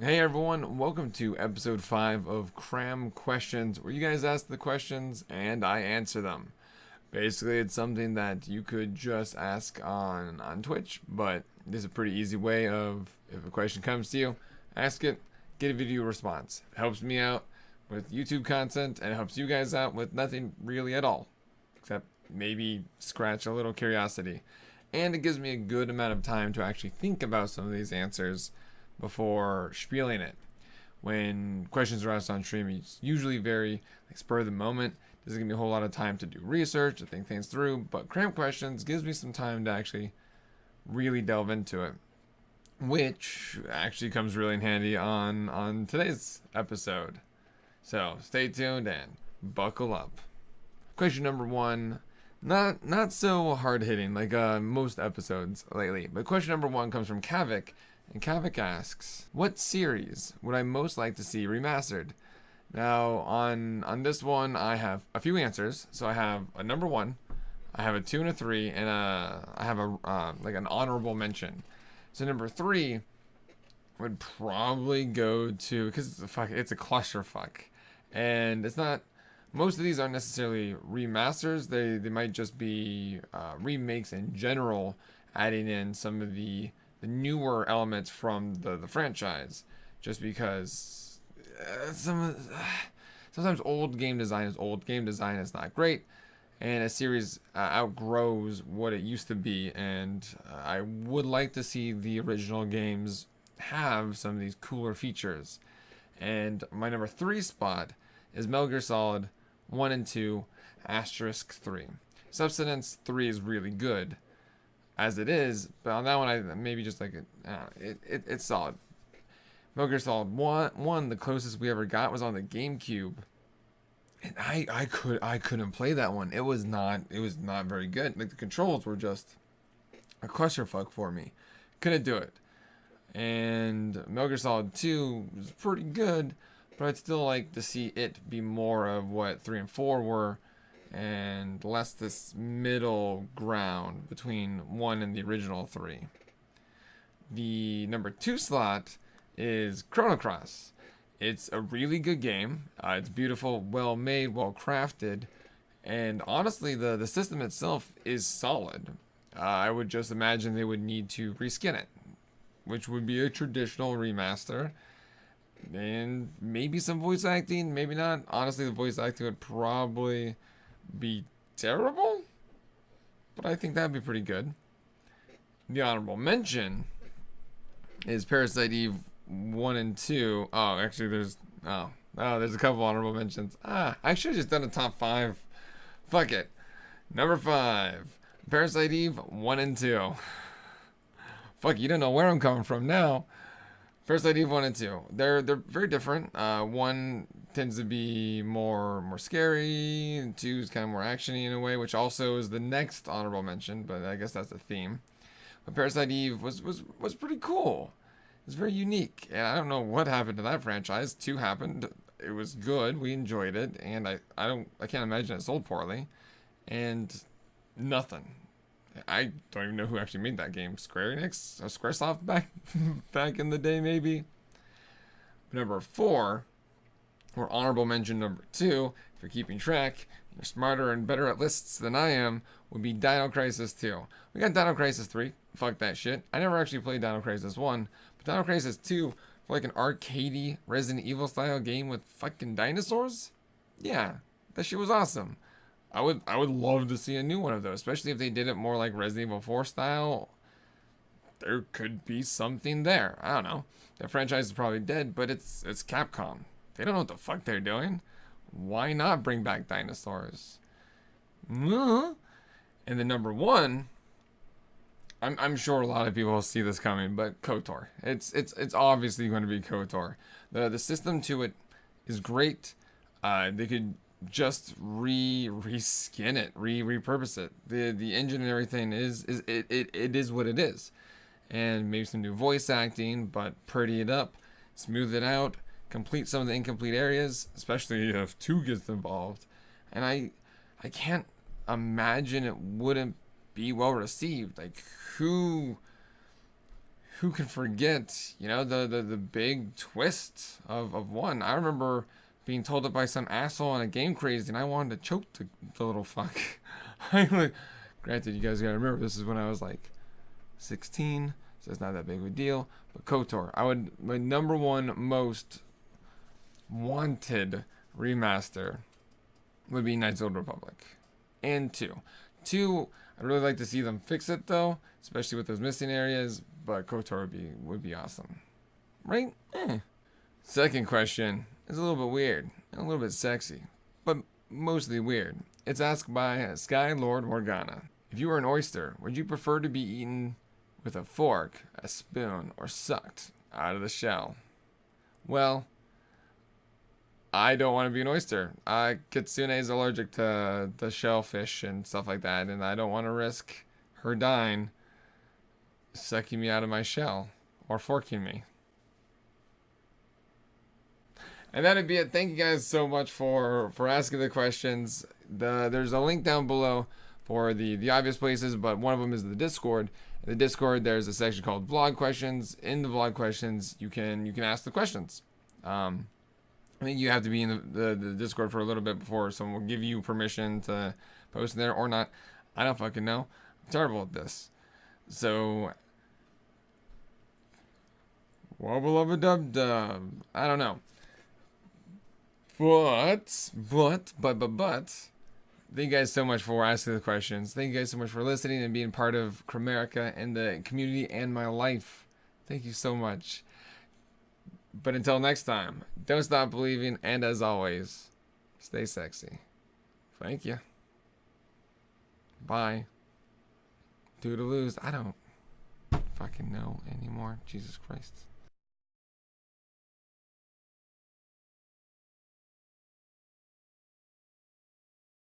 Hey everyone, welcome to episode 5 of KramQuestions, where you guys ask the questions and I answer them. Basically, it's something that you could just ask on Twitch, but there's a pretty easy way of, if a question comes to you, ask it, get a video response. It helps me out with YouTube content, and it helps you guys out with nothing really at all, except maybe scratch a little curiosity. And it gives me a good amount of time to actually think about some of these answers before spieling it. When questions are asked on stream, it's usually very spur of the moment. Doesn't give me a whole lot of time to do research, to think things through, but KramQuestions gives me some time to actually really delve into it, which actually comes really in handy on today's episode. So stay tuned and buckle up. Question number 1, not so hard hitting like most episodes lately, but question number 1 comes from Kavik. And Kavik asks, what series would I most like to see remastered? Now, on this one, I have a few answers. So I have a number 1, I have a 2 and a 3, and I have a like an honorable mention. So number 3 would probably go to, because it's a clusterfuck, and it's not. Most of these aren't necessarily remasters. They might just be remakes in general, adding in some of the newer elements from the franchise, just because sometimes old game design is not great, and a series outgrows what it used to be, and I would like to see the original games have some of these cooler features. And my number 3 spot is Metal Gear Solid 1 and 2 asterisk 3. Substance 3 is really good as it is, but on that one, I maybe just like it's solid. Metal Gear Solid 1, the closest we ever got was on the GameCube, and I couldn't play that one. It was not very good. Like, the controls were just a clusterfuck for me. Couldn't do it. And Metal Gear Solid 2 was pretty good, but I'd still like to see it be more of what 3 and 4 were, and less this middle ground between 1 and the original 3. The number 2 slot is Chrono Cross. It's a really good game. It's beautiful, well made, well crafted, and honestly, the system itself is solid. I would just imagine they would need to reskin it, which would be a traditional remaster, and maybe some voice acting, maybe not. Honestly, the voice acting would probably be terrible, but I think that'd be pretty good. The honorable mention is Parasite Eve 1 and 2. Oh, actually, there's a couple honorable mentions. I should have just done a top 5. Fuck it. Number 5, Parasite Eve 1 and 2. Fuck, you don't know where I'm coming from now. Parasite Eve 1 and 2. They're very different. 1 tends to be more scary, and 2 is kind of more actiony in a way, which also is the next honorable mention, but I guess that's the theme. But Parasite Eve was pretty cool. It was very unique, and I don't know what happened to that franchise. 2 happened. It was good. We enjoyed it, and I can't imagine it sold poorly. And nothing. I don't even know who actually made that game. Square Enix? Or Squaresoft back in the day, maybe? Number 4, or honorable mention number 2, if you're keeping track, you're smarter and better at lists than I am, would be Dino Crisis 2. We got Dino Crisis 3. Fuck that shit. I never actually played Dino Crisis 1, but Dino Crisis 2, for like an arcadey Resident Evil style game with fucking dinosaurs? Yeah, that shit was awesome. I would love to see a new one of those, especially if they did it more like Resident Evil 4 style. There could be something there. I don't know. The franchise is probably dead, but it's Capcom. They don't know what the fuck they're doing. Why not bring back dinosaurs? And the number 1, I'm sure a lot of people will see this coming, but KOTOR. It's obviously going to be KOTOR. The system to it is great. They could just reskin it, repurpose it. The engine and everything is what it is, and maybe some new voice acting, but pretty it up, smooth it out, complete some of the incomplete areas, especially if 2 gets involved. And I can't imagine it wouldn't be well received. Like, who who can forget, you know, the big twist of one? I remember being told it by some asshole on a game crazy, and I wanted to choke the little fuck. Granted, you guys gotta remember, this is when I was like 16, so it's not that big of a deal. But KOTOR, my number one most wanted remaster would be Knights of the Old Republic. And 2. 2, I'd really like to see them fix it though, especially with those missing areas, but KOTOR would be awesome. Right? Second question is a little bit weird, and a little bit sexy, but mostly weird. It's asked by Sky Lord Morgana. If you were an oyster, would you prefer to be eaten with a fork, a spoon, or sucked out of the shell? Well, I don't want to be an oyster. Kitsune is allergic to the shellfish and stuff like that, and I don't want to risk her dying, sucking me out of my shell, or forking me. And that'd be it. Thank you guys so much for asking the questions. There's a link down below for the obvious places, but one of them is the Discord. In the Discord, there's a section called Vlog Questions. In the Vlog Questions, you can ask the questions. I think you have to be in the Discord for a little bit before someone will give you permission to post in there or not. I don't fucking know. I'm terrible at this. So, wobble of a dub dub. I don't know. But, thank you guys so much for asking the questions. Thank you guys so much for listening and being part of Kramerica and the community and my life. Thank you so much. But until next time, don't stop believing, and as always, stay sexy. Thank you. Bye. Toodaloos. I don't fucking know anymore. Jesus Christ.